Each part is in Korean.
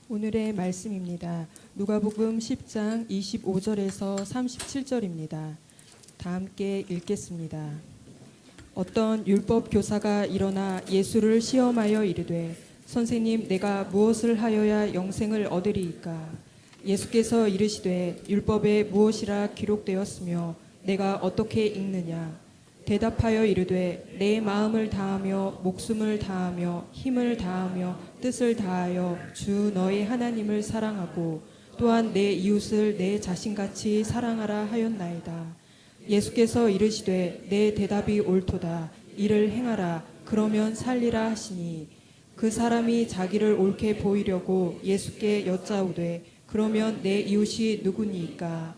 오늘의 말씀입니다. 누가복음 10장 25절에서 37절입니다. 다 함께 읽겠습니다. 어떤 율법 교사가 일어나 예수를 시험하여 이르되 선생님, 내가 무엇을 하여야 영생을 얻으리이까? 예수께서 이르시되 율법에 무엇이라 기록되었으며 내가 어떻게 읽느냐? 대답하여 이르되 내 마음을 다하며 목숨을 다하며 힘을 다하며 뜻을 다하여 주 너의 하나님을 사랑하고 또한 내 이웃을 내 자신같이 사랑하라 하였나이다. 예수께서 이르시되 내 대답이 옳도다. 이를 행하라. 그러면 살리라 하시니 그 사람이 자기를 옳게 보이려고 예수께 여짜오되 그러면 내 이웃이 누구니이까?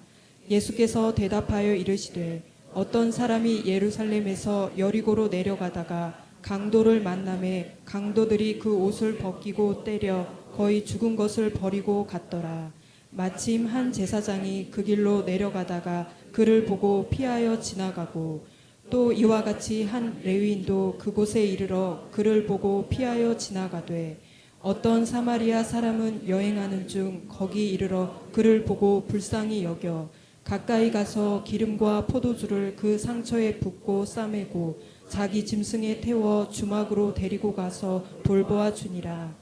예수께서 대답하여 이르시되 어떤 사람이 예루살렘에서 여리고로 내려가다가 강도를 만나매 강도들이 그 옷을 벗기고 때려 거의 죽은 것을 버리고 갔더라. 마침 한 제사장이 그 길로 내려가다가 그를 보고 피하여 지나가고 또 이와 같이 한 레위인도 그곳에 이르러 그를 보고 피하여 지나가되 어떤 사마리아 사람은 여행하는 중 거기 이르러 그를 보고 불쌍히 여겨 가까이 가서 기름과 포도주를 그 상처에 붓고 싸매고 자기 짐승에 태워 주막으로 데리고 가서 돌보아 주니라.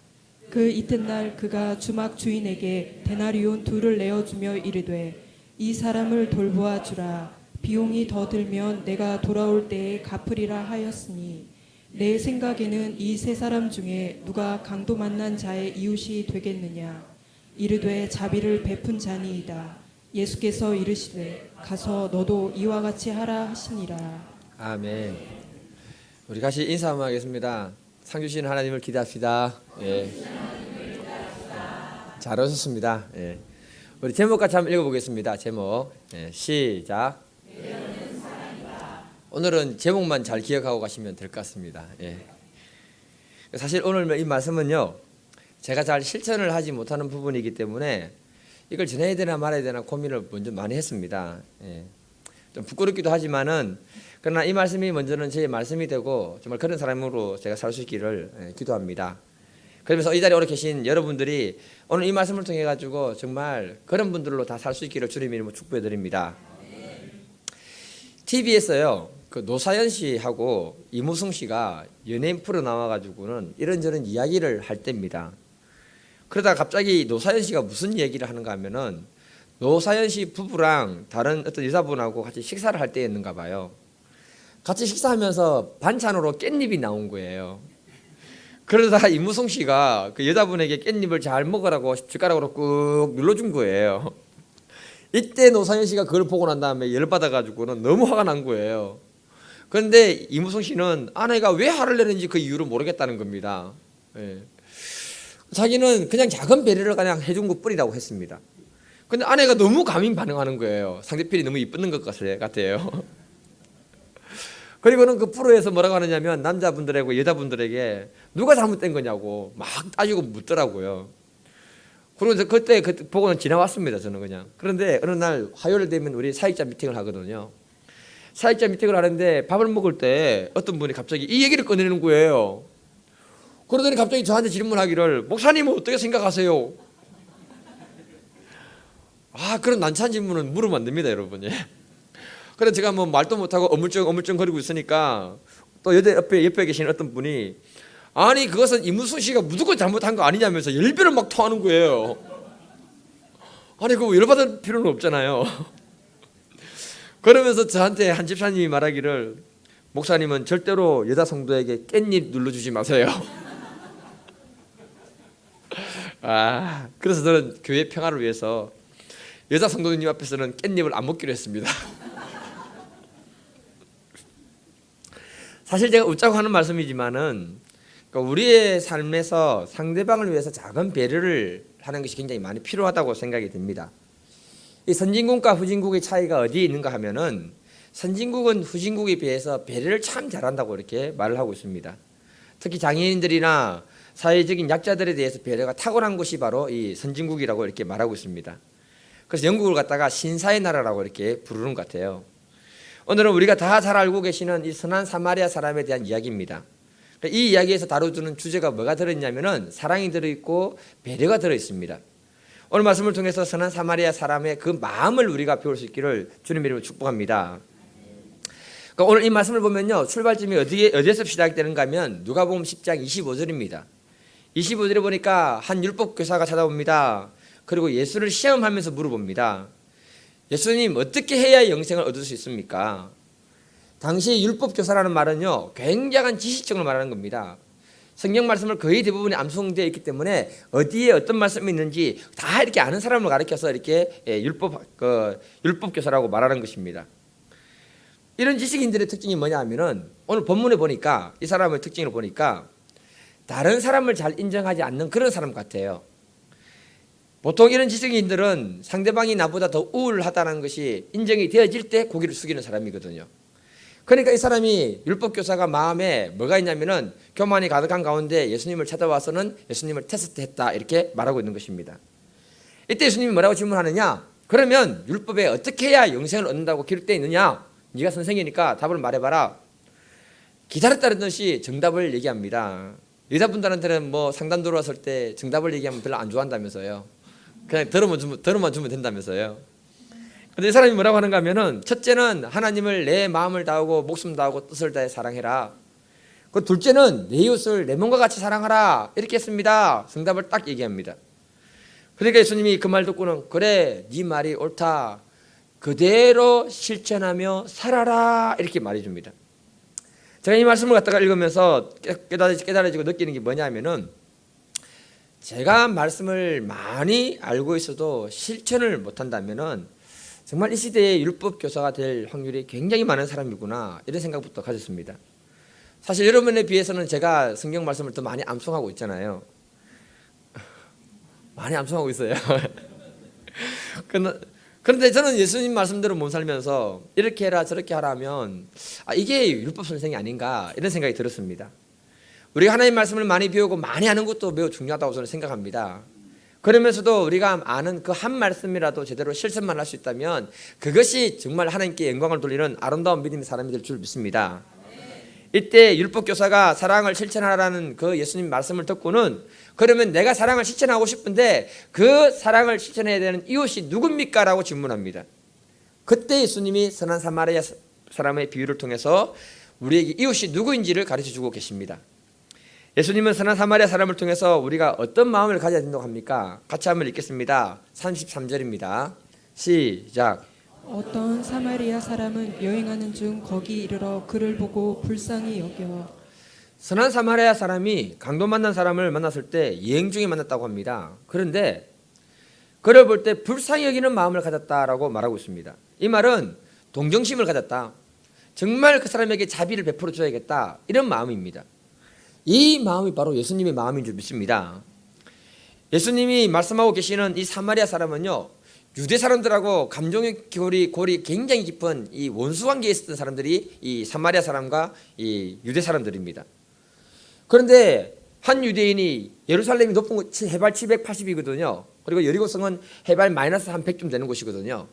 그 이튿날 그가 주막 주인에게 데나리온 2를 내어주며 이르되 이 사람을 돌보아 주라. 비용이 더 들면 내가 돌아올 때에 갚으리라 하였으니 내 생각에는 이 세 사람 중에 누가 강도 만난 자의 이웃이 되겠느냐? 이르되 자비를 베푼 자니이다. 예수께서 이르시되 가서 너도 이와 같이 하라 하시니라. 아멘. 우리 같이 인사 한번 하겠습니다. 상 주시는 하나님을 기대합시다. 예. 잘 오셨습니다. 예. 우리 제목 같이 한번 읽어보겠습니다. 제목. 예. 시작. 오늘은 제목만 잘 기억하고 가시면 될 것 같습니다. 예. 사실 오늘 이 말씀은요, 제가 잘 실천을 하지 못하는 부분이기 때문에 이걸 전해야 되나 말아야 되나 고민을 먼저 많이 했습니다. 예. 좀 부끄럽기도 하지만은 그러나 이 말씀이 먼저는 제 말씀이 되고 정말 그런 사람으로 제가 살 수 있기를 기도합니다. 그러면서 이 자리에 오래 계신 여러분들이 오늘 이 말씀을 통해 가지고 정말 그런 분들로 다 살 수 있기를 주님 이름으로 축복해 드립니다. TV에서요, 그 노사연 씨하고 이무승 씨가 연예인 프로 나와 가지고는 이런저런 이야기를 할 때입니다. 그러다가 갑자기 노사연 씨가 무슨 얘기를 하는가 하면은 노사연 씨 부부랑 다른 어떤 여자분하고 같이 식사를 할 때였는가 봐요. 같이 식사하면서 반찬으로 깻잎이 나온 거예요. 그러다가 이무송 씨가 그 여자분에게 깻잎을 잘 먹으라고 젓가락으로 꾹 눌러준 거예요. 이때 노사연 씨가 그걸 보고 난 다음에 열받아가지고는 너무 화가 난 거예요. 그런데 이무송 씨는 아내가 왜 화를 내는지 그 이유를 모르겠다는 겁니다. 예. 자기는 그냥 작은 배려를 그냥 해준 것 뿐이라고 했습니다. 근데 아내가 너무 감히 반응하는 거예요. 상대편이 너무 이쁜 것 같아요. 그리고는 그 프로에서 뭐라고 하느냐면 남자분들하고 여자분들에게 누가 잘못된 거냐고 막 따지고 묻더라고요. 그리고 그때 보고는 지나왔습니다. 저는 그냥. 그런데 어느 날 화요일 되면 우리 사역자 미팅을 하거든요. 사역자 미팅을 하는데 밥을 먹을 때 어떤 분이 갑자기 이 얘기를 꺼내는 거예요. 그러더니 갑자기 저한테 질문하기를 목사님은 어떻게 생각하세요? 그런 난처한 질문은 물으면 안 됩니다, 여러분. 그래서 제가 뭐 말도 못하고 어물쩡 거리고 있으니까 또 옆에 계신 어떤 분이 아니 그것은 이무순 씨가 무조건 잘못한 거 아니냐면서 열변을 막 토하는 거예요. 아니 그거 열받을 필요는 없잖아요. 그러면서 저한테 한 집사님이 말하기를 목사님은 절대로 여자 성도에게 깻잎 눌러주지 마세요. 그래서 저는 교회 평화를 위해서 여자 성도님 앞에서는 깻잎을 안 먹기로 했습니다. 사실 제가 웃자고 하는 말씀이지만은 그러니까 우리의 삶에서 상대방을 위해서 작은 배려를 하는 것이 굉장히 많이 필요하다고 생각이 듭니다. 이 선진국과 후진국의 차이가 어디에 있는가 하면은 선진국은 후진국에 비해서 배려를 참 잘한다고 이렇게 말을 하고 있습니다. 특히 장애인들이나 사회적인 약자들에 대해서 배려가 탁월한 곳이 바로 이 선진국이라고 이렇게 말하고 있습니다. 그래서 영국을 갖다가 신사의 나라라고 이렇게 부르는 것 같아요. 오늘은 우리가 다 잘 알고 계시는 이 선한 사마리아 사람에 대한 이야기입니다. 이 이야기에서 다루는 주제가 뭐가 들어있냐면은 사랑이 들어있고 배려가 들어있습니다. 오늘 말씀을 통해서 선한 사마리아 사람의 그 마음을 우리가 배울 수 있기를 주님의 이름으로 축복합니다. 그러니까 오늘 이 말씀을 보면요, 출발점이 어디에서 시작되는가 하면 누가복음 10장 25절입니다. 25절에 보니까 한 율법 교사가 찾아옵니다. 그리고 예수를 시험하면서 물어봅니다. 예수님, 어떻게 해야 영생을 얻을 수 있습니까? 당시 율법 교사라는 말은요, 굉장한 지식적으로 말하는 겁니다. 성경 말씀을 거의 대부분이 암송되어 있기 때문에 어디에 어떤 말씀이 있는지 다 이렇게 아는 사람을 가르쳐서 이렇게 율법 교사라고 말하는 것입니다. 이런 지식인들의 특징이 뭐냐 하면은 오늘 본문에 보니까 이 사람의 특징을 보니까 다른 사람을 잘 인정하지 않는 그런 사람 같아요. 보통 이런 지식인들은 상대방이 나보다 더 우월하다는 것이 인정이 되어질 때 고개를 숙이는 사람이거든요. 그러니까 이 사람이 율법교사가 마음에 뭐가 있냐면은 교만이 가득한 가운데 예수님을 찾아와서는 예수님을 테스트했다 이렇게 말하고 있는 것입니다. 이때 예수님이 뭐라고 질문하느냐? 그러면 율법에 어떻게 해야 영생을 얻는다고 기록되어 있느냐? 네가 선생이니까 답을 말해봐라. 기다렸다는 듯이 정답을 얘기합니다. 여자분들한테는 뭐 상담 들어왔을 때 정답을 얘기하면 별로 안 좋아한다면서요. 그냥 들어만 주면 된다면서요. 근데 이 사람이 뭐라고 하는가 하면은 첫째는 하나님을 내 마음을 다하고 목숨 다하고 뜻을 다해 사랑해라. 그 둘째는 내 이웃을 내 몸과 같이 사랑하라. 이렇게 했습니다. 정답을 딱 얘기합니다. 그러니까 예수님이 그 말 듣고는 그래, 네 말이 옳다. 그대로 실천하며 살아라. 이렇게 말해줍니다. 제가 이 말씀을 갖다가 읽으면서 깨달아지고 느끼는 게 뭐냐면은 제가 말씀을 많이 알고 있어도 실천을 못한다면은 정말 이 시대의 율법 교사가 될 확률이 굉장히 많은 사람이구나 이런 생각부터 가졌습니다. 사실 여러분에 비해서는 제가 성경 말씀을 더 많이 암송하고 있잖아요. 많이 암송하고 있어요. 그런데 저는 예수님 말씀대로 못 살면서 이렇게 해라 저렇게 하라면 이게 율법 선생이 아닌가 이런 생각이 들었습니다. 우리가 하나님 말씀을 많이 배우고 많이 아는 것도 매우 중요하다고 저는 생각합니다. 그러면서도 우리가 아는 그 한 말씀이라도 제대로 실천만 할 수 있다면 그것이 정말 하나님께 영광을 돌리는 아름다운 믿음의 사람이 될 줄 믿습니다. 이때 율법교사가 사랑을 실천하라는 그 예수님 말씀을 듣고는 그러면 내가 사랑을 실천하고 싶은데 그 사랑을 실천해야 되는 이웃이 누굽니까? 라고 질문합니다. 그때 예수님이 선한 사마리아 사람의 비유를 통해서 우리에게 이웃이 누구인지를 가르쳐주고 계십니다. 예수님은 선한 사마리아 사람을 통해서 우리가 어떤 마음을 가져야 된다고 합니까? 같이 한번 읽겠습니다. 33절입니다. 시작. 어떤 사마리아 사람은 여행하는 중 거기 이르러 그를 보고 불쌍히 여겨. 선한 사마리아 사람이 강도 만난 사람을 만났을 때 여행 중에 만났다고 합니다. 그런데 그를 볼 때 불쌍히 여기는 마음을 가졌다라고 말하고 있습니다. 이 말은 동정심을 가졌다. 정말 그 사람에게 자비를 베풀어 줘야겠다. 이런 마음입니다. 이 마음이 바로 예수님의 마음인 줄 믿습니다. 예수님이 말씀하고 계시는 이 사마리아 사람은요, 유대 사람들하고 감정의 골이 굉장히 깊은 이 원수 관계에 있었던 사람들이 이 사마리아 사람과 이 유대 사람들입니다. 그런데 한 유대인이 예루살렘이 높은 곳 해발 780이거든요. 그리고 여리고성은 해발 마이너스 한 100쯤 되는 곳이거든요.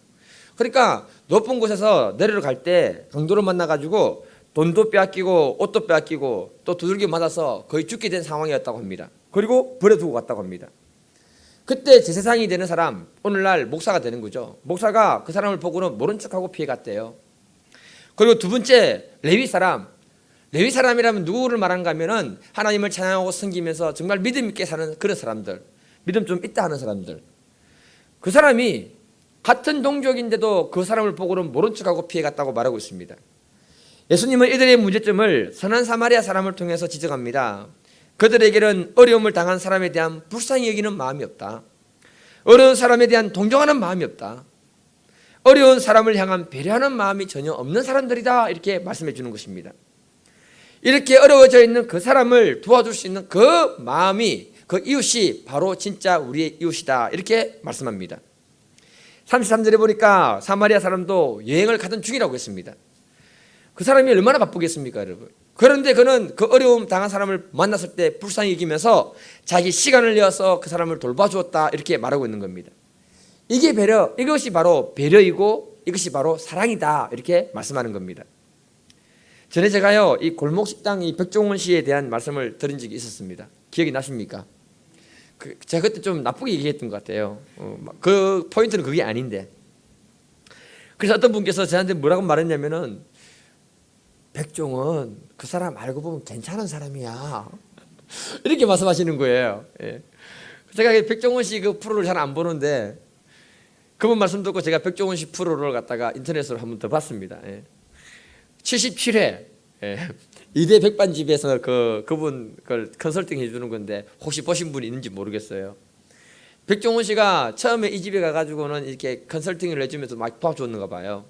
그러니까 높은 곳에서 내려갈 때 강도를 만나가지고 돈도 빼앗기고 옷도 빼앗기고 또 두들겨 맞아서 거의 죽게 된 상황이었다고 합니다. 그리고 버려두고 갔다고 합니다. 그때 제사장이 되는 사람, 오늘날 목사가 되는 거죠. 목사가 그 사람을 보고는 모른 척하고 피해갔대요. 그리고 두 번째 레위 사람이라면 누구를 말하는가 하면은 하나님을 찬양하고 섬기면서 정말 믿음 있게 사는 그런 사람들, 믿음 좀 있다 하는 사람들. 그 사람이 같은 동족인데도 그 사람을 보고는 모른 척하고 피해갔다고 말하고 있습니다. 예수님은 이들의 문제점을 선한 사마리아 사람을 통해서 지적합니다. 그들에게는 어려움을 당한 사람에 대한 불쌍히 여기는 마음이 없다. 어려운 사람에 대한 동정하는 마음이 없다. 어려운 사람을 향한 배려하는 마음이 전혀 없는 사람들이다. 이렇게 말씀해 주는 것입니다. 이렇게 어려워져 있는 그 사람을 도와줄 수 있는 그 마음이, 그 이웃이 바로 진짜 우리의 이웃이다. 이렇게 말씀합니다. 33절에 보니까 사마리아 사람도 여행을 가던 중이라고 했습니다. 그 사람이 얼마나 바쁘겠습니까, 여러분? 그런데 그는 그 어려움 당한 사람을 만났을 때 불쌍히 여기면서 자기 시간을 내어서 그 사람을 돌봐주었다. 이렇게 말하고 있는 겁니다. 이게 배려, 이것이 바로 배려이고 이것이 바로 사랑이다. 이렇게 말씀하는 겁니다. 전에 제가요 이 골목식당 이 백종원 씨에 대한 말씀을 드린 적이 있었습니다. 기억이 나십니까? 제가 그때 좀 나쁘게 얘기했던 것 같아요. 그 포인트는 그게 아닌데. 그래서 어떤 분께서 저한테 뭐라고 말했냐면은 백종원 그 사람 알고 보면 괜찮은 사람이야 이렇게 말씀하시는 거예요. 예. 제가 백종원 씨 그 프로를 잘 안 보는데 그분 말씀 듣고 제가 백종원 씨 프로를 갖다가 인터넷으로 한번 더 봤습니다. 예. 77회 예. 이대 백반집에서 그분 그 컨설팅 해주는 건데 혹시 보신 분이 있는지 모르겠어요. 백종원 씨가 처음에 이 집에 가가지고는 이렇게 컨설팅을 해주면서 막 도와줬는가 봐요.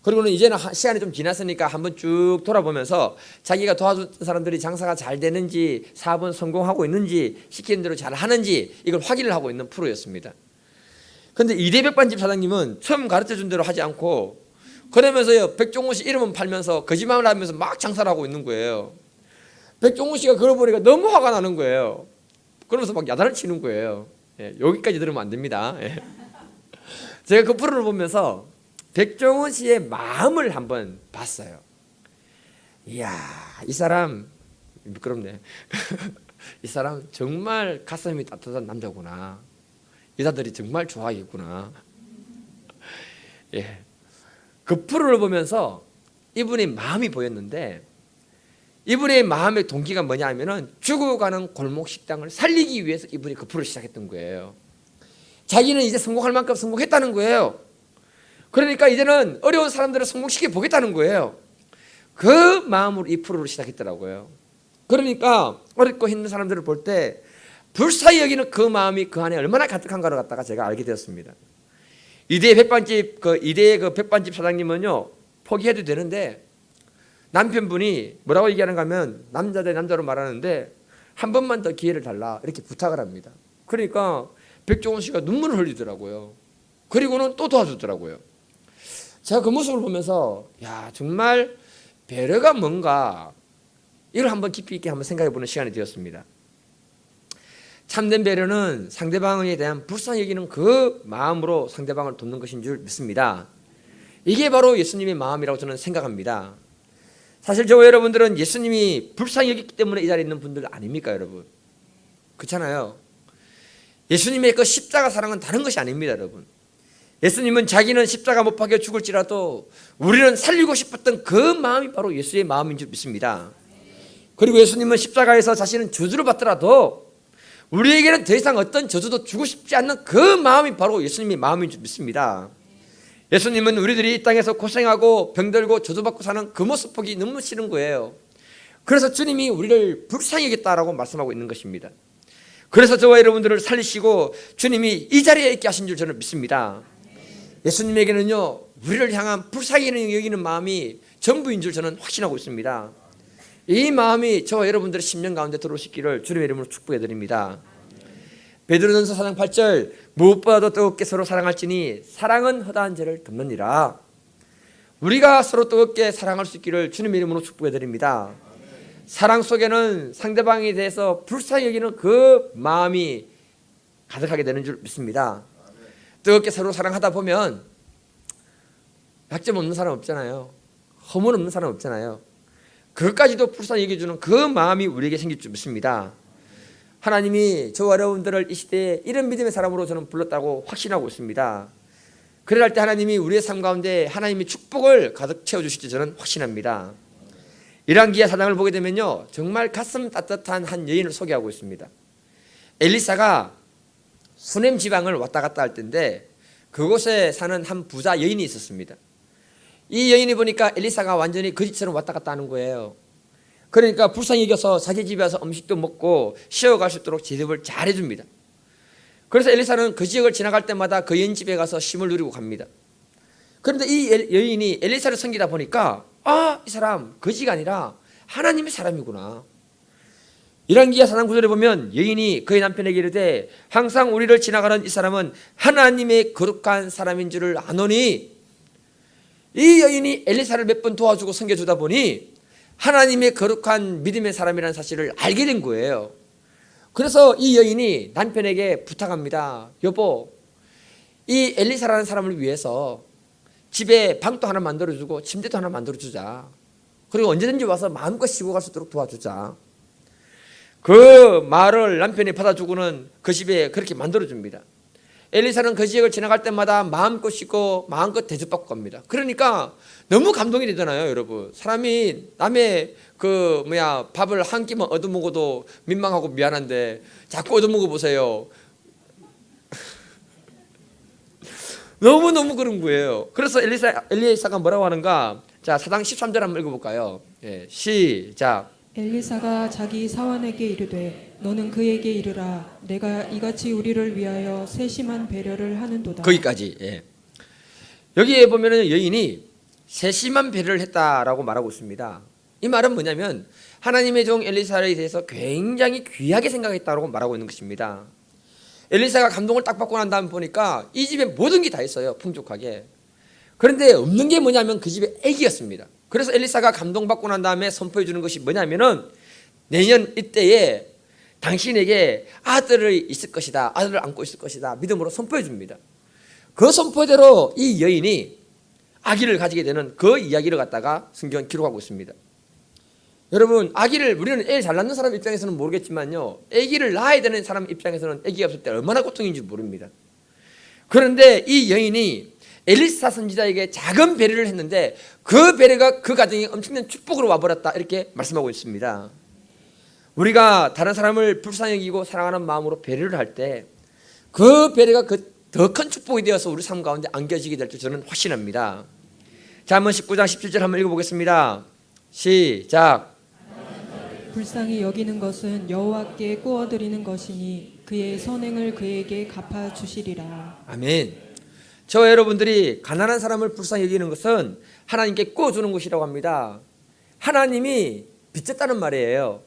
그리고는 이제는 시간이 좀 지났으니까 한번 쭉 돌아보면서 자기가 도와준 사람들이 장사가 잘 되는지 사업은 성공하고 있는지 시키는 대로 잘 하는지 이걸 확인을 하고 있는 프로였습니다. 그런데 이대 백반집 사장님은 처음 가르쳐준 대로 하지 않고 그러면서요 백종원 씨 이름은 팔면서 거짓말을 하면서 막 장사를 하고 있는 거예요. 백종원 씨가 그걸 보니까 너무 화가 나는 거예요. 그러면서 막 야단을 치는 거예요. 예, 여기까지 들으면 안 됩니다. 예. 제가 그 프로를 보면서 백종원 씨의 마음을 한번 봤어요. 이야, 이 사람 미끄럽네. 이 사람 정말 가슴이 따뜻한 남자구나. 여자들이 정말 좋아하겠구나. 예. 그 프로를 보면서 이분의 마음이 보였는데 이분의 마음의 동기가 뭐냐면은 죽어가는 골목 식당을 살리기 위해서 이분이 그 프로를 시작했던 거예요. 자기는 이제 성공할 만큼 성공했다는 거예요. 그러니까 이제는 어려운 사람들을 성공시켜 보겠다는 거예요. 그 마음으로 이 프로를 시작했더라고요. 그러니까 어렵고 힘든 사람들을 볼 때 불사히 여기는 그 마음이 그 안에 얼마나 가득한가를 갖다가 제가 알게 되었습니다. 이대의 백반집 사장님은요 포기해도 되는데 남편분이 뭐라고 얘기하는가 하면 남자 대 남자로 말하는데 한 번만 더 기회를 달라 이렇게 부탁을 합니다. 그러니까 백종원 씨가 눈물을 흘리더라고요. 그리고는 또 도와주더라고요. 제가 그 모습을 보면서 야 정말 배려가 뭔가 이걸 한번 깊이 있게 한번 생각해 보는 시간이 되었습니다. 참된 배려는 상대방에 대한 불쌍히 여기는 그 마음으로 상대방을 돕는 것인 줄 믿습니다. 이게 바로 예수님의 마음이라고 저는 생각합니다. 사실 저와 여러분들은 예수님이 불쌍히 여겼기 때문에 이 자리에 있는 분들 아닙니까 여러분? 그렇잖아요. 예수님의 그 십자가 사랑은 다른 것이 아닙니다 여러분. 예수님은 자기는 십자가 못 박혀 죽을지라도 우리는 살리고 싶었던 그 마음이 바로 예수의 마음인 줄 믿습니다. 그리고 예수님은 십자가에서 자신은 저주를 받더라도 우리에게는 더 이상 어떤 저주도 주고 싶지 않는 그 마음이 바로 예수님의 마음인 줄 믿습니다. 예수님은 우리들이 이 땅에서 고생하고 병들고 저주받고 사는 그 모습 보기 너무 싫은 거예요. 그래서 주님이 우리를 불쌍히 여겼다라고 말씀하고 있는 것입니다. 그래서 저와 여러분들을 살리시고 주님이 이 자리에 있게 하신 줄 저는 믿습니다. 예수님에게는요 우리를 향한 불쌍히 여기는 마음이 전부인 줄 저는 확신하고 있습니다. 이 마음이 저와 여러분들의 심령 가운데 들어오시기를 주님의 이름으로 축복해 드립니다. 베드로전서 4장 8절 무엇보다도 뜨겁게 서로 사랑할지니 사랑은 허다한 죄를 덮느니라. 우리가 서로 뜨겁게 사랑할 수 있기를 주님의 이름으로 축복해 드립니다. 사랑 속에는 상대방에 대해서 불쌍히 여기는 그 마음이 가득하게 되는 줄 믿습니다. 뜨겁게 서로 사랑하다 보면 약점 없는 사람 없잖아요. 허물 없는 사람 없잖아요. 그것까지도 불쌍히 여겨주는 그 마음이 우리에게 생길 줄 믿습니다. 하나님이 저와 여러분들을 이 시대에 이런 믿음의 사람으로 저는 불렀다고 확신하고 있습니다. 그럴 때 하나님이 우리의 삶 가운데 하나님의 축복을 가득 채워주실지 저는 확신합니다. 열왕기하 4장을 보게 되면요 정말 가슴 따뜻한 한 여인을 소개하고 있습니다. 엘리사가 수넴 지방을 왔다 갔다 할 때인데 그곳에 사는 한 부자 여인이 있었습니다. 이 여인이 보니까 엘리사가 완전히 거지처럼 왔다 갔다 하는 거예요. 그러니까 불쌍히 여겨서 자기 집에 와서 음식도 먹고 쉬어갈 수 있도록 제대를 잘 해줍니다. 그래서 엘리사는 그 지역을 지나갈 때마다 그 여인 집에 가서 쉼을 누리고 갑니다. 그런데 이 여인이 엘리사를 섬기다 보니까 이 사람 거지가 아니라 하나님의 사람이구나. 열왕기하 4장 9절에 보면 여인이 그의 남편에게 이르되 항상 우리를 지나가는 이 사람은 하나님의 거룩한 사람인 줄을 아노니. 이 여인이 엘리사를 몇 번 도와주고 섬겨주다 보니 하나님의 거룩한 믿음의 사람이라는 사실을 알게 된 거예요. 그래서 이 여인이 남편에게 부탁합니다. 여보, 이 엘리사라는 사람을 위해서 집에 방도 하나 만들어주고 침대도 하나 만들어주자. 그리고 언제든지 와서 마음껏 쉬고 갈 수 있도록 도와주자. 그 말을 남편이 받아주고는 그 집에 그렇게 만들어줍니다. 엘리사는 그 지역을 지나갈 때마다 마음껏 쉬고 마음껏 대접받고 갑니다. 그러니까 너무 감동이 되잖아요, 여러분. 사람이 남의 밥을 한 끼만 얻어먹어도 민망하고 미안한데 자꾸 얻어먹어 보세요. 너무너무 그런 거예요. 그래서 엘리사가 뭐라고 하는가? 자, 사장 13절 한번 읽어볼까요? 예, 시작. 엘리사가 자기 사환에게 이르되 너는 그에게 이르라 내가 이같이 우리를 위하여 세심한 배려를 하는도다. 거기까지. 예. 여기에 보면은 여인이 세심한 배려를 했다라고 말하고 있습니다. 이 말은 뭐냐면 하나님의 종 엘리사에 대해서 굉장히 귀하게 생각했다고 말하고 있는 것입니다. 엘리사가 감동을 딱 받고 난 다음에 보니까 이 집에 모든 게 다 있어요, 풍족하게. 그런데 없는 게 뭐냐면 그 집에 아기였습니다. 그래서 엘리사가 감동받고 난 다음에 선포해 주는 것이 뭐냐면은 내년 이때에 당신에게 아들이 있을 것이다, 아들을 안고 있을 것이다 믿음으로 선포해 줍니다. 그 선포대로 이 여인이 아기를 가지게 되는 그 이야기를 갖다가 성경은 기록하고 있습니다. 여러분, 아기를 우리는 애 잘 낳는 사람 입장에서는 모르겠지만요, 아기를 낳아야 되는 사람 입장에서는 아기가 없을 때 얼마나 고통인지 모릅니다. 그런데 이 여인이 엘리사 선지자에게 작은 배려를 했는데 그 배려가 그 가정에 엄청난 축복으로 와버렸다, 이렇게 말씀하고 있습니다. 우리가 다른 사람을 불쌍히 여기고 사랑하는 마음으로 배려를 할 때 그 배려가 더 큰 축복이 되어서 우리 삶 가운데 안겨지게 될 줄 저는 확신합니다. 자, 한번 19장 17절 한번 읽어보겠습니다. 시작. 불쌍히 여기는 것은 여호와께 꾸어드리는 것이니 그의 선행을 그에게 갚아주시리라. 아멘. 저 여러분들이 가난한 사람을 불쌍히 여기는 것은 하나님께 꾸어주는 것이라고 합니다. 하나님이 빚졌다는 말이에요.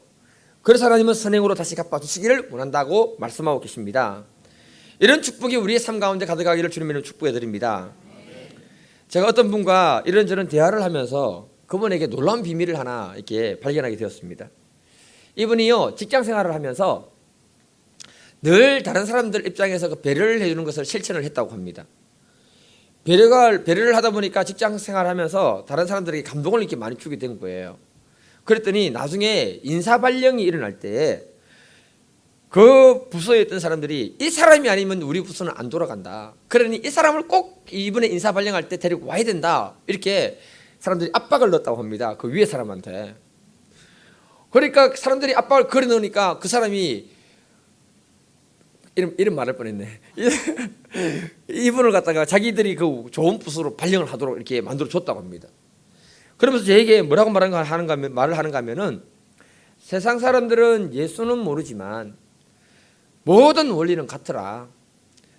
그래서 하나님은 선행으로 다시 갚아주시기를 원한다고 말씀하고 계십니다. 이런 축복이 우리의 삶 가운데 가득하기를 주님의 축복해 드립니다. 제가 어떤 분과 이런저런 대화를 하면서 그분에게 놀라운 비밀을 하나 이렇게 발견하게 되었습니다. 이분이요, 직장 생활을 하면서 늘 다른 사람들 입장에서 그 배려를 해주는 것을 실천을 했다고 합니다. 배려를 하다 보니까 직장 생활하면서 다른 사람들에게 감동을 이렇게 많이 주게 된 거예요. 그랬더니 나중에 인사 발령이 일어날 때 그 부서에 있던 사람들이 이 사람이 아니면 우리 부서는 안 돌아간다, 그러니 이 사람을 꼭 이번에 인사 발령할 때 데리고 와야 된다, 이렇게 사람들이 압박을 넣었다고 합니다. 그 위에 사람한테. 그러니까 사람들이 압박을 걸어 넣으니까 그 사람이 이름 말할 뻔했네. 이분을 갖다가 자기들이 그 좋은 부서로 발령을 하도록 이렇게 만들어 줬다고 합니다. 그러면서 저에게 뭐라고 말을 하는가 하면은 세상 사람들은 예수는 모르지만 모든 원리는 같더라.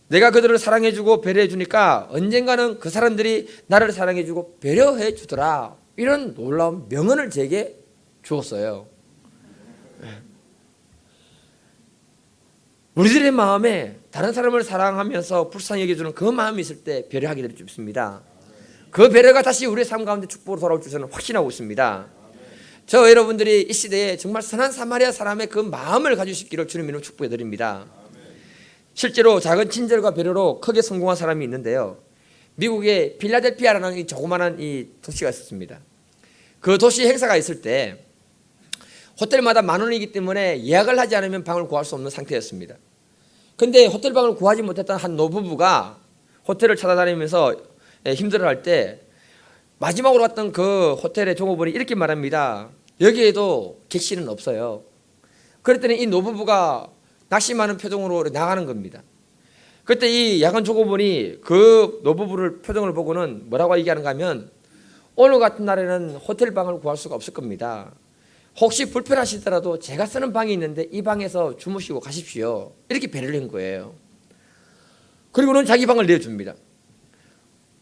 내가 그들을 사랑해주고 배려해주니까 언젠가는 그 사람들이 나를 사랑해주고 배려해주더라. 이런 놀라운 명언을 제게 주었어요. 우리들의 마음에 다른 사람을 사랑하면서 불쌍히 여겨주는 그 마음이 있을 때 배려하게 될 수 있습니다. 그 배려가 다시 우리의 삶 가운데 축복으로 돌아올 줄 저는 확신하고 있습니다. 저 여러분들이 이 시대에 정말 선한 사마리아 사람의 그 마음을 가지고 있기를 주님 이름으로 축복해 드립니다. 실제로 작은 친절과 배려로 크게 성공한 사람이 있는데요, 미국의 필라델피아라는 이 조그마한 이 도시가 있었습니다. 그 도시 행사가 있을 때 호텔마다 $10,000이기 때문에 예약을 하지 않으면 방을 구할 수 없는 상태였습니다. 근데 호텔 방을 구하지 못했던 한 노부부가 호텔을 찾아다니면서 힘들어할 때 마지막으로 갔던 그 호텔의 종업원이 이렇게 말합니다. 여기에도 객실은 없어요. 그랬더니 이 노부부가 낙심하는 표정으로 나가는 겁니다. 그때 이 야간 종업원이 그 노부부를 표정을 보고는 뭐라고 얘기하는가 하면 오늘 같은 날에는 호텔 방을 구할 수가 없을 겁니다. 혹시 불편하시더라도 제가 쓰는 방이 있는데 이 방에서 주무시고 가십시오. 이렇게 배려를 한 거예요. 그리고는 자기 방을 내줍니다.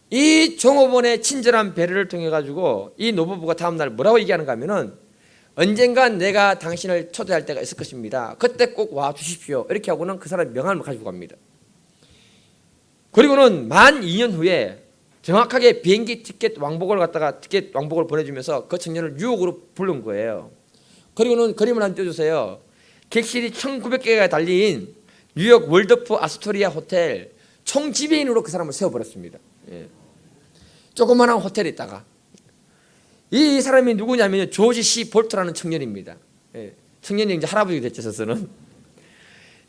이 종업원의 친절한 배려를 통해 가지고 이 노부부가 다음날 뭐라고 얘기하는가 하면은 언젠간 내가 당신을 초대할 때가 있을 것입니다. 그때 꼭 와 주십시오. 이렇게 하고는 그 사람의 명함을 가지고 갑니다. 그리고는 만 2년 후에 정확하게 비행기 티켓 왕복을 보내주면서 그 청년을 뉴욕으로 부른 거예요. 그리고는 그림을 한번 띄워주세요. 객실이 1900개가 달린 뉴욕 월드프 아스토리아 호텔 총 지배인으로 그 사람을 세워버렸습니다. 예. 조그마한 호텔에 있다가 이 사람이 누구냐면 조지 C 볼트라는 청년입니다. 예, 청년이 이제 할아버지가 됐죠, 저서는.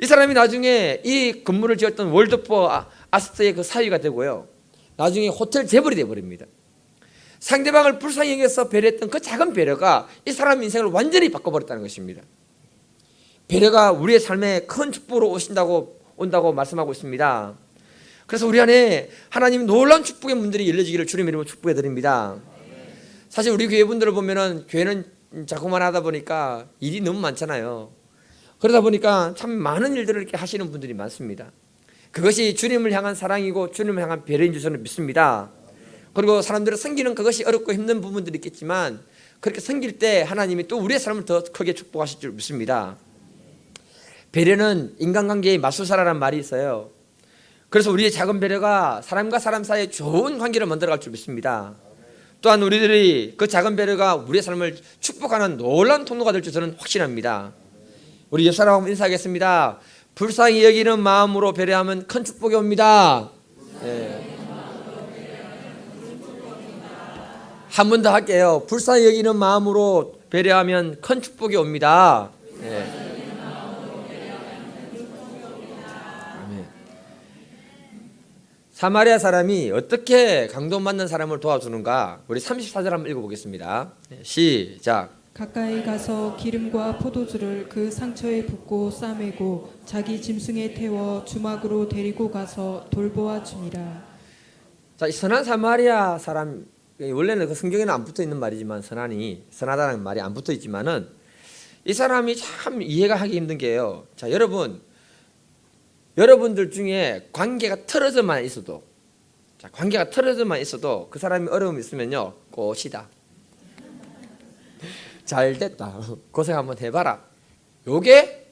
이 사람이 나중에 이 건물을 지었던 월드포 아스트의 그 사위가 되고요. 나중에 호텔 재벌이 되어버립니다. 상대방을 불쌍히 여겨서 배려했던 그 작은 배려가 이 사람 인생을 완전히 바꿔버렸다는 것입니다. 배려가 우리의 삶에 큰 축복으로 온다고 말씀하고 있습니다. 그래서 우리 안에 하나님 놀라운 축복의 문들이 열려지기를 주님 이름으로 축복해 드립니다. 사실 우리 교회 분들을 보면은 교회는 자꾸만 하다 보니까 일이 너무 많잖아요. 그러다 보니까 참 많은 일들을 이렇게 하시는 분들이 많습니다. 그것이 주님을 향한 사랑이고 주님을 향한 배려인 줄 저는 믿습니다. 그리고 사람들을 섬기는 그것이 어렵고 힘든 부분들이 있겠지만 그렇게 섬길 때 하나님이 또 우리의 삶을 더 크게 축복하실 줄 믿습니다. 배려는 인간관계의 마술사라는 말이 있어요. 그래서 우리의 작은 배려가 사람과 사람 사이에 좋은 관계를 만들어갈 줄 믿습니다. 또한 우리들이 그 작은 배려가 우리의 삶을 축복하는 놀라운 통로가 될 줄 저는 확신합니다. 우리 옆 사람하고 인사하겠습니다. 불쌍히 여기는 마음으로 배려하면 큰 축복이 옵니다. 네. 한 번 더 할게요. 불쌍히 여기는 마음으로 배려하면 큰 축복이 옵니다. 네. 아멘. 사마리아 사람이 어떻게 강도받는 사람을 도와주는가? 우리 34절 한번 읽어보겠습니다. 네, 시작. 가까이 가서 기름과 포도주를 그 상처에 붓고 싸매고 자기 짐승에 태워 주막으로 데리고 가서 돌보아 줍니다. 자, 이 선한 사마리아 사람, 원래는 그 성경에는 안 붙어 있는 말이지만 선하다는 말이 안 붙어 있지만은 이 사람이 참 이해가 하기 힘든 게요. 자, 여러분들 중에 관계가 틀어져만 있어도, 그 사람이 어려움이 있으면요, 꽃이다. 잘 됐다. 고생 한번 해봐라. 요게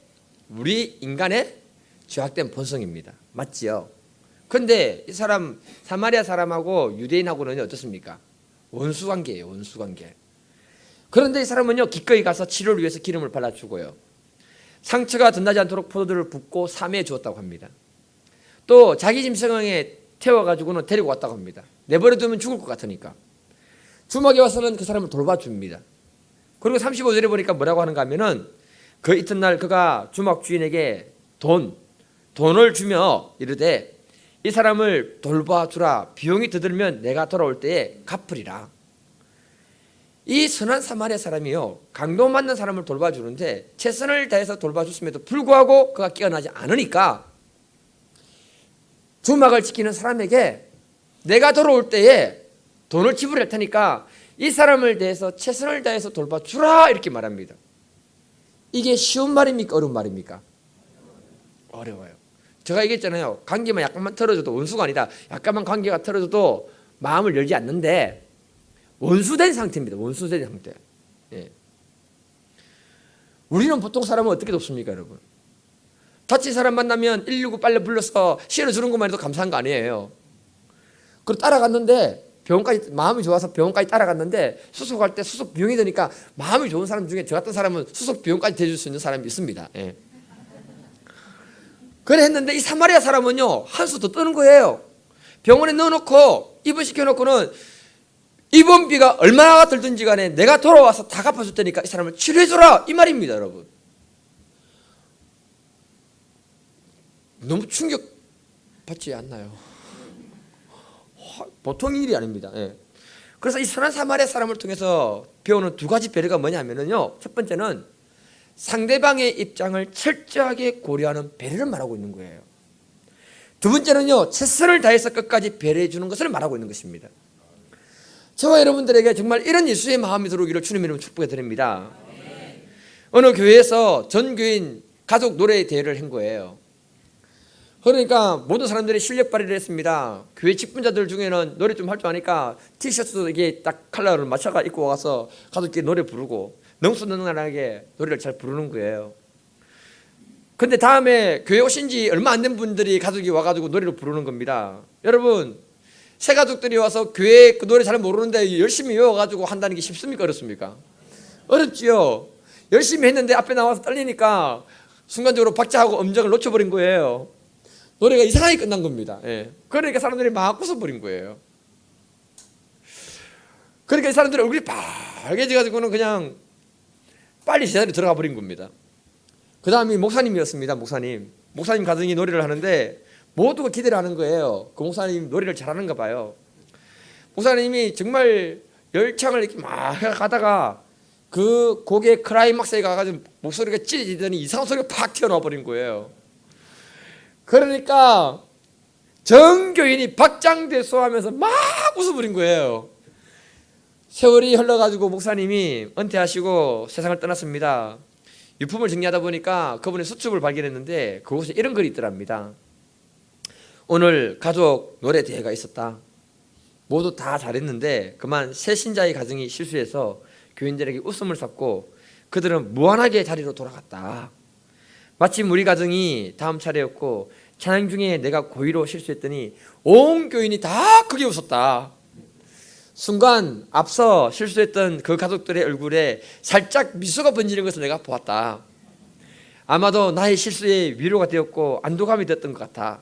우리 인간의 죄악된 본성입니다. 맞지요? 근데 이 사람 사마리아 사람하고 유대인하고는 어떻습니까? 원수관계예요. 원수관계. 그런데 이 사람은요 기꺼이 가서 치료를 위해서 기름을 발라주고요. 상처가 덧나지 않도록 포도주를 붓고 사매해 주었다고 합니다. 또 자기 짐승에 태워가지고는 데리고 왔다고 합니다. 내버려두면 죽을 것 같으니까. 주막에 와서는 그 사람을 돌봐줍니다. 그리고 35절에 보니까 뭐라고 하는가 하면은 그 이튿날 그가 주막 주인에게 돈을 주며 이르되 이 사람을 돌봐주라. 비용이 더 들면 내가 돌아올 때에 갚으리라. 이 선한 사마리아 사람이요 강도 맞는 사람을 돌봐주는데 최선을 다해서 돌봐줬음에도 불구하고 그가 깨어나지 않으니까 주막을 지키는 사람에게 내가 돌아올 때에 돈을 지불할 테니까 이 사람을 대해서 최선을 다해서 돌봐주라 이렇게 말합니다. 이게 쉬운 말입니까? 어려운 말입니까? 어려워요. 제가 얘기했잖아요. 관계만 약간만 틀어져도 원수가 아니다. 약간만 관계가 틀어져도 마음을 열지 않는데 원수된 상태입니다. 원수된 상태. 예. 우리는 보통 사람은 어떻게 돕습니까, 여러분? 다친 사람 만나면 119 빨리 불러서 실어주는 것만 해도 감사한 거 아니에요. 그리고 따라갔는데 병원까지 마음이 좋아서 병원까지 따라갔는데 수속할 때 수속 비용이 드니까 마음이 좋은 사람 중에 저 같은 사람은 수속 비용까지 대줄 수 있는 사람이 있습니다. 예. 그래 했는데 이 사마리아 사람은요 한수 더 뜨는 거예요. 병원에 넣어놓고 입원시켜놓고는 입원비가 얼마나 들든지 간에 내가 돌아와서 다 갚아줄 테니까 이 사람을 치료해줘라 이 말입니다. 여러분 너무 충격받지 않나요? 보통 일이 아닙니다. 예. 그래서 이 선한 사마리아 사람을 통해서 배우는 두 가지 배려가 뭐냐면요. 첫 번째는 상대방의 입장을 철저하게 고려하는 배려를 말하고 있는 거예요. 두 번째는요. 최선을 다해서 끝까지 배려해 주는 것을 말하고 있는 것입니다. 저와 여러분들에게 정말 이런 예수의 마음이 들어오기를 주님 이름으로 축복해 드립니다. 어느 교회에서 전 교인 가족 노래 대회를 한 거예요. 그러니까 모든 사람들이 실력 발휘를 했습니다. 교회 직분자들 중에는 노래 좀 할 줄 아니까 티셔츠도 이게 딱 컬러를 맞춰가 입고 와서 가족끼리 노래 부르고 능수능란하게 노래를 잘 부르는 거예요. 근데 다음에 교회 오신 지 얼마 안 된 분들이 가족이 와가지고 노래를 부르는 겁니다. 여러분 새 가족들이 와서 교회 그 노래 잘 모르는데 열심히 외워가지고 한다는 게 쉽습니까? 어렵습니까? 어렵지요. 열심히 했는데 앞에 나와서 떨리니까 순간적으로 박자하고 음정을 놓쳐버린 거예요. 노래가 이상하게 끝난 겁니다. 예. 그러니까 사람들이 막 웃어버린 거예요. 그러니까 이 사람들의 얼굴이 빨개져가지고는 그냥 빨리 제자리에 들어가 버린 겁니다. 그 다음이 목사님이었습니다. 목사님 가정이 노래를 하는데 모두가 기대를 하는 거예요. 그 목사님 노래를 잘하는가 봐요. 목사님이 정말 열창을 이렇게 막 가다가 그 곡의 클라이막스에 가가지고 목소리가 찢어지더니 이상한 소리가 팍 튀어나와 버린 거예요. 그러니까 전 교인이 박장대소하면서 막 웃어버린 거예요. 세월이 흘러가지고 목사님이 은퇴하시고 세상을 떠났습니다. 유품을 정리하다 보니까 그분의 수첩을 발견했는데 그곳에 이런 글이 있더랍니다. 오늘 가족 노래 대회가 있었다. 모두 다 잘했는데 그만 새 신자의 가정이 실수해서 교인들에게 웃음을 샀고 그들은 무한하게 자리로 돌아갔다. 마침 우리 가정이 다음 차례였고 찬양 중에 내가 고의로 실수했더니 온 교인이 다 크게 웃었다. 순간 앞서 실수했던 그 가족들의 얼굴에 살짝 미소가 번지는 것을 내가 보았다. 아마도 나의 실수에 위로가 되었고 안도감이 되었던 것 같아.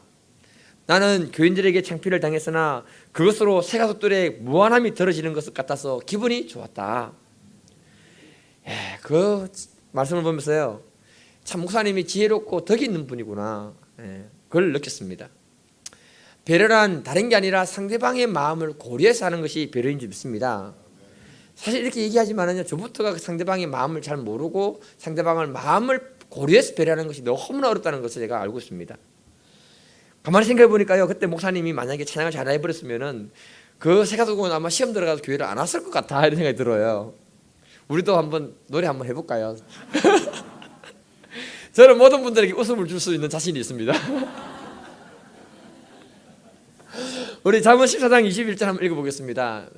나는 교인들에게 창피를 당했으나 그것으로 새 가족들의 무한함이 들어지는 것 같아서 기분이 좋았다. 그 말씀을 보면서요, 참 목사님이 지혜롭고 덕이 있는 분이구나, 그걸 느꼈습니다. 배려란 다른 게 아니라 상대방의 마음을 고려해서 하는 것이 배려인 줄 믿습니다. 사실 이렇게 얘기하지만은요, 저부터가 상대방의 마음을 잘 모르고 상대방의 마음을 고려해서 배려하는 것이 너무나 어렵다는 것을 제가 알고 있습니다. 가만히 생각해 보니까요, 그때 목사님이 만약에 찬양을 잘 해버렸으면은 그 새 가족은 아마 시험 들어가서 교회를 안 왔을 것 같아, 이런 생각이 들어요. 우리도 한번 노래 한번 해볼까요? 저는 모든 분들에게 웃음을 줄 수 있는 자신이 있습니다. 우리 잠언 14장 21절 한번 읽어보겠습니다.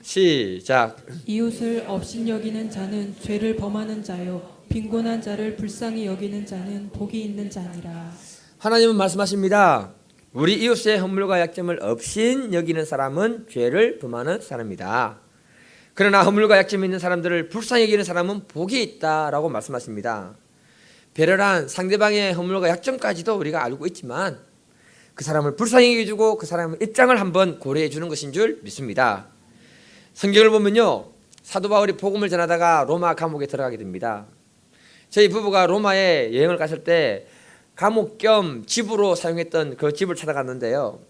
시작. 이웃을 업신 여기는 자는 죄를 범하는 자요 빈곤한 자를 불쌍히 여기는 자는 복이 있는 자니라. 하나님은 말씀하십니다. 우리 이웃의 허물과 약점을 업신 여기는 사람은 죄를 범하는 사람이다. 그러나 허물과 약점이 있는 사람들을 불쌍히 여기는 사람은 복이 있다라고 말씀하십니다. 배려란 상대방의 허물과 약점까지도 우리가 알고 있지만 그 사람을 불쌍히 여겨주고 그 사람의 입장을 한번 고려해 주는 것인 줄 믿습니다. 성경을 보면요, 사도 바울이 복음을 전하다가 로마 감옥에 들어가게 됩니다. 저희 부부가 로마에 여행을 갔을 때 감옥 겸 집으로 사용했던 그 집을 찾아갔는데요,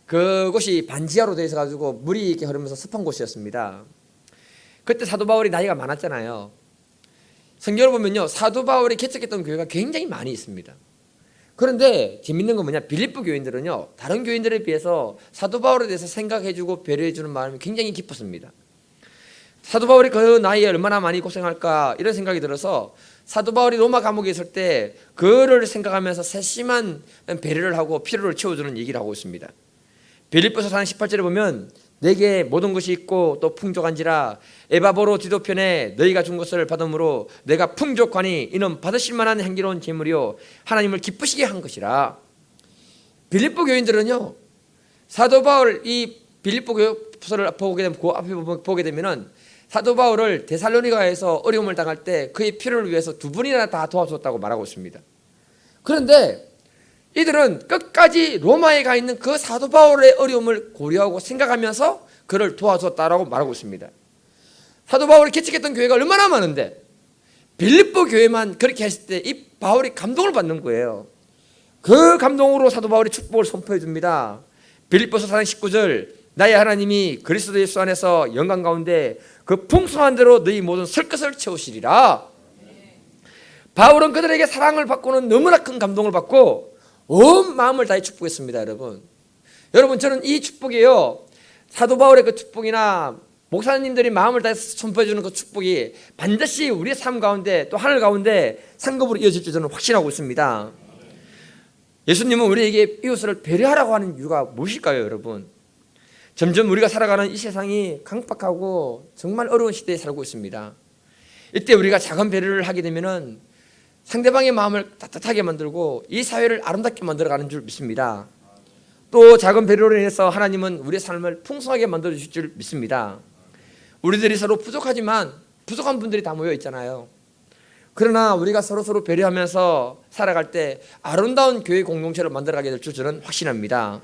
그곳이 반지하로 되어 있어가지고 물이 이렇게 흐르면서 습한 곳이었습니다. 그때 사도 바울이 나이가 많았잖아요. 성경을 보면요, 사도 바울이 개척했던 교회가 굉장히 많이 있습니다. 그런데 재밌는 건 뭐냐, 빌립보 교인들은요, 다른 교인들에 비해서 사도 바울에 대해서 생각해주고 배려해주는 마음이 굉장히 깊었습니다. 사도 바울이 그 나이에 얼마나 많이 고생할까 이런 생각이 들어서 사도 바울이 로마 감옥에 있을 때 그를 생각하면서 세심한 배려를 하고 필요를 채워주는 얘기를 하고 있습니다. 빌립보서 4장 18절에 보면 내게 모든 것이 있고 또 풍족한지라 에바보로 디도편에 너희가 준 것을 받음으로 내가 풍족하니 이는 받으실 만한 향기로운 제물이요 하나님을 기쁘시게 한 것이라. 빌립보 교인들은요, 사도 바울 이 빌립보 교서를 보게 되면 그 앞에 보게 되면은 사도 바울을 데살로니가에서 어려움을 당할 때 그의 필요를 위해서 두 분이나 다 도와줬다고 말하고 있습니다. 그런데 이들은 끝까지 로마에 가 있는 그 사도 바울의 어려움을 고려하고 생각하면서 그를 도와줬다라고 말하고 있습니다. 사도 바울이 개척했던 교회가 얼마나 많은데 빌립보 교회만 그렇게 했을 때 이 바울이 감동을 받는 거예요. 그 감동으로 사도 바울이 축복을 선포해 줍니다. 빌립보서 4장 19절 나의 하나님이 그리스도 예수 안에서 영광 가운데 그 풍성한 대로 너희 모든 설 것을 채우시리라. 바울은 그들에게 사랑을 받고는 너무나 큰 감동을 받고 온 마음을 다해 축복했습니다. 여러분 저는 이 축복이요, 사도 바울의 그 축복이나 목사님들이 마음을 다해서 선포해 주는 그 축복이 반드시 우리의 삶 가운데 또 하늘 가운데 상급으로 이어질 줄 저는 확신하고 있습니다. 예수님은 우리에게 이웃을 배려하라고 하는 이유가 무엇일까요, 여러분? 점점 우리가 살아가는 이 세상이 강박하고 정말 어려운 시대에 살고 있습니다. 이때 우리가 작은 배려를 하게 되면은 상대방의 마음을 따뜻하게 만들고 이 사회를 아름답게 만들어가는 줄 믿습니다. 또 작은 배려로 인해서 하나님은 우리의 삶을 풍성하게 만들어 주실 줄 믿습니다. 우리들이 서로 부족하지만 부족한 분들이 다 모여 있잖아요. 그러나 우리가 서로 배려하면서 살아갈 때 아름다운 교회 공동체를 만들어가게 될 줄 저는 확신합니다.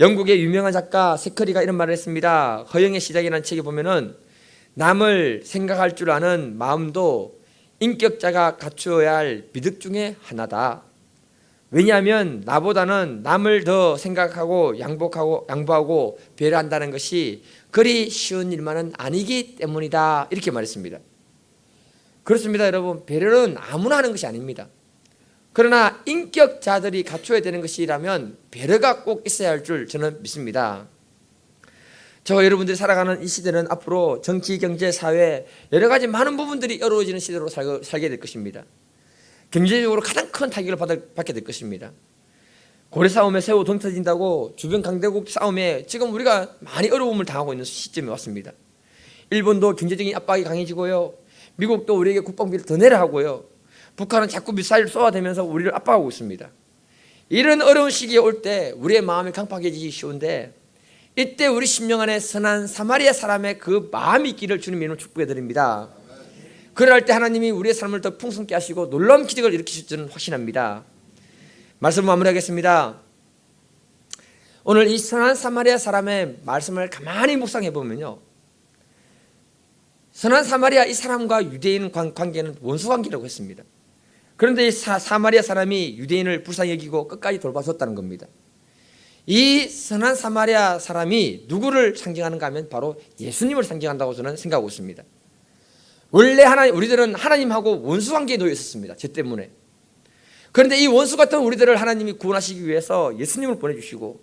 영국의 유명한 작가 세커리가 이런 말을 했습니다. 허영의 시작이라는 책에 보면은 남을 생각할 줄 아는 마음도 인격자가 갖추어야 할 미덕 중에 하나다. 왜냐하면 나보다는 남을 더 생각하고 양보하고 배려한다는 것이 그리 쉬운 일만은 아니기 때문이다. 이렇게 말했습니다. 그렇습니다, 여러분. 배려는 아무나 하는 것이 아닙니다. 그러나 인격자들이 갖춰야 되는 것이라면 배려가 꼭 있어야 할 줄 저는 믿습니다. 저와 여러분들이 살아가는 이 시대는 앞으로 정치, 경제, 사회 여러 가지 많은 부분들이 어려워지는 시대로 살게 될 것입니다. 경제적으로 가장 큰 타격을 받게 될 것입니다. 고래 싸움에 새우 등 터진다고 주변 강대국 싸움에 지금 우리가 많이 어려움을 당하고 있는 시점에 왔습니다. 일본도 경제적인 압박이 강해지고요. 미국도 우리에게 국방비를 더 내라 하고요. 북한은 자꾸 미사일을 쏘아대면서 우리를 압박하고 있습니다. 이런 어려운 시기에 올 때 우리의 마음이 강팍해지기 쉬운데 이때 우리 심령 안에 선한 사마리아 사람의 그 마음이 있기를 주님 이름으로 축복해 드립니다. 그럴 때 하나님이 우리의 삶을 더 풍성케 하시고 놀라운 기적을 일으키실 줄은 확신합니다. 말씀을 마무리하겠습니다. 오늘 이 선한 사마리아 사람의 말씀을 가만히 묵상해 보면요, 선한 사마리아 이 사람과 유대인 관계는 원수 관계라고 했습니다. 그런데 이 사마리아 사람이 유대인을 불쌍히 여기고 끝까지 돌봐줬다는 겁니다. 이 선한 사마리아 사람이 누구를 상징하는가 하면 바로 예수님을 상징한다고 저는 생각하고 있습니다. 원래 우리들은 하나님하고 원수 관계에 놓여 있었습니다. 죄 때문에. 그런데 이 원수 같은 우리들을 하나님이 구원하시기 위해서 예수님을 보내주시고,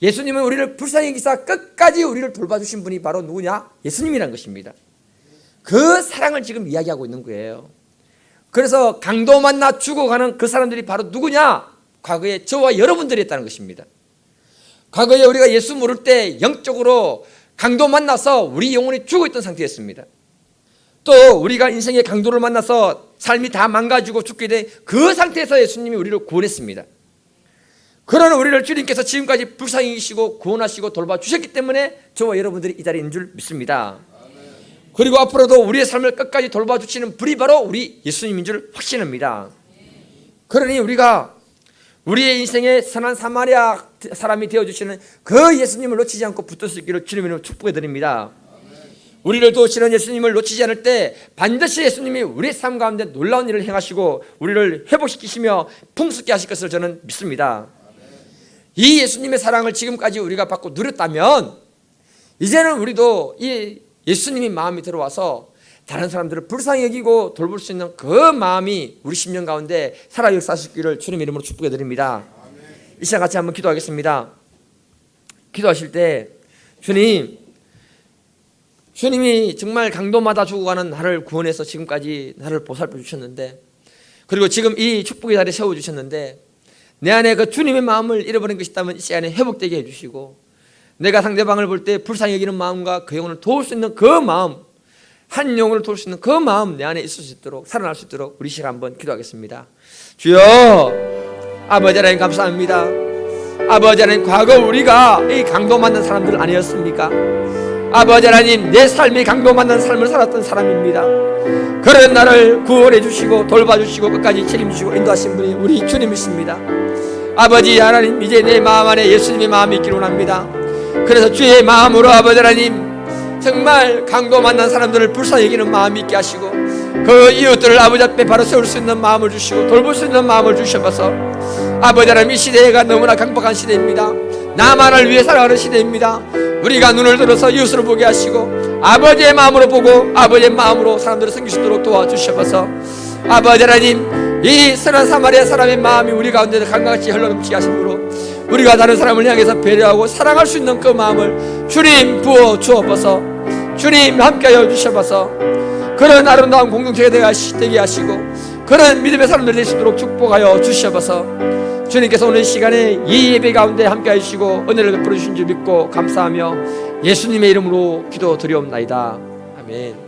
예수님은 우리를 불쌍히 여기사 끝까지 우리를 돌봐주신 분이 바로 누구냐? 예수님이라는 것입니다. 그 사랑을 지금 이야기하고 있는 거예요. 그래서 강도 만나 죽어가는 그 사람들이 바로 누구냐? 과거에 저와 여러분들이었다는 것입니다. 과거에 우리가 예수 모를 때 영적으로 강도 만나서 우리 영혼이 죽어있던 상태였습니다. 또 우리가 인생의 강도를 만나서 삶이 다 망가지고 죽게 된 그 상태에서 예수님이 우리를 구원했습니다. 그러나 우리를 주님께서 지금까지 불쌍히 여기시고 구원하시고 돌봐주셨기 때문에 저와 여러분들이 이 자리에 있는 줄 믿습니다. 그리고 앞으로도 우리의 삶을 끝까지 돌봐주시는 분이 바로 우리 예수님인 줄 확신합니다. 그러니 우리가 우리의 인생의 선한 사마리아 사람이 되어주시는 그 예수님을 놓치지 않고 붙들 수 있기를 주님 이름으로 축복해 드립니다. 우리를 도우시는 예수님을 놓치지 않을 때 반드시 예수님이 우리의 삶 가운데 놀라운 일을 행하시고 우리를 회복시키시며 풍성케 하실 것을 저는 믿습니다. 이 예수님의 사랑을 지금까지 우리가 받고 누렸다면 이제는 우리도 이 예수님이 마음이 들어와서 다른 사람들을 불쌍히 여기고 돌볼 수 있는 그 마음이 우리 심령 가운데 살아 역사하시기를 주님 이름으로 축복해 드립니다. 이 시간 같이 한번 기도하겠습니다. 기도하실 때 주님이 정말 강도마다 죽어가는 나를 구원해서 지금까지 나를 보살펴 주셨는데, 그리고 지금 이 축복의 자리에 세워주셨는데 내 안에 그 주님의 마음을 잃어버린 것이 있다면 이 시간에 회복되게 해주시고, 내가 상대방을 볼 때 불쌍히 여기는 마음과 그 영혼을 도울 수 있는 그 마음, 한 영혼을 도울 수 있는 그 마음 내 안에 있을 수 있도록, 살아날 수 있도록 우리 시간 한번 기도하겠습니다. 주여, 아버지 하나님 감사합니다. 아버지 하나님, 과거 우리가 이 강도 만난 사람들 아니었습니까? 아버지 하나님, 내 삶이 강도 만난 삶을 살았던 사람입니다. 그런 나를 구원해 주시고 돌봐주시고 끝까지 책임지시고 인도하신 분이 우리 주님이십니다. 아버지 하나님, 이제 내 마음 안에 예수님의 마음이 있기를 원합니다. 그래서 주의 마음으로 아버지 하나님, 정말 강도 만난 사람들을 불쌍히 여기는 마음이 있게 하시고 그 이웃들을 아버지 앞에 바로 세울 수 있는 마음을 주시고 돌볼 수 있는 마음을 주셔서 아버지 하나님, 이 시대가 너무나 강박한 시대입니다. 나만을 위해 살아가는 시대입니다. 우리가 눈을 들어서 이웃을 보게 하시고 아버지의 마음으로 보고 아버지의 마음으로 사람들을 섬길 수 있도록 도와주셔서 아버지 하나님, 이 선한 사마리아 사람의 마음이 우리 가운데 강같이 흘러넘치게 하심으로 우리가 다른 사람을 향해서 배려하고 사랑할 수 있는 그 마음을 주님 부어 주옵소서. 주님 함께하여 주셔서 그런 아름다운 공동체가 되게 하시고 그런 믿음의 사람들 될 수 있도록 축복하여 주셔서 주님께서 오늘 시간에 이 예배 가운데 함께해 주시고 은혜를 베풀어 주신 줄 믿고 감사하며 예수님의 이름으로 기도드리옵나이다. 아멘.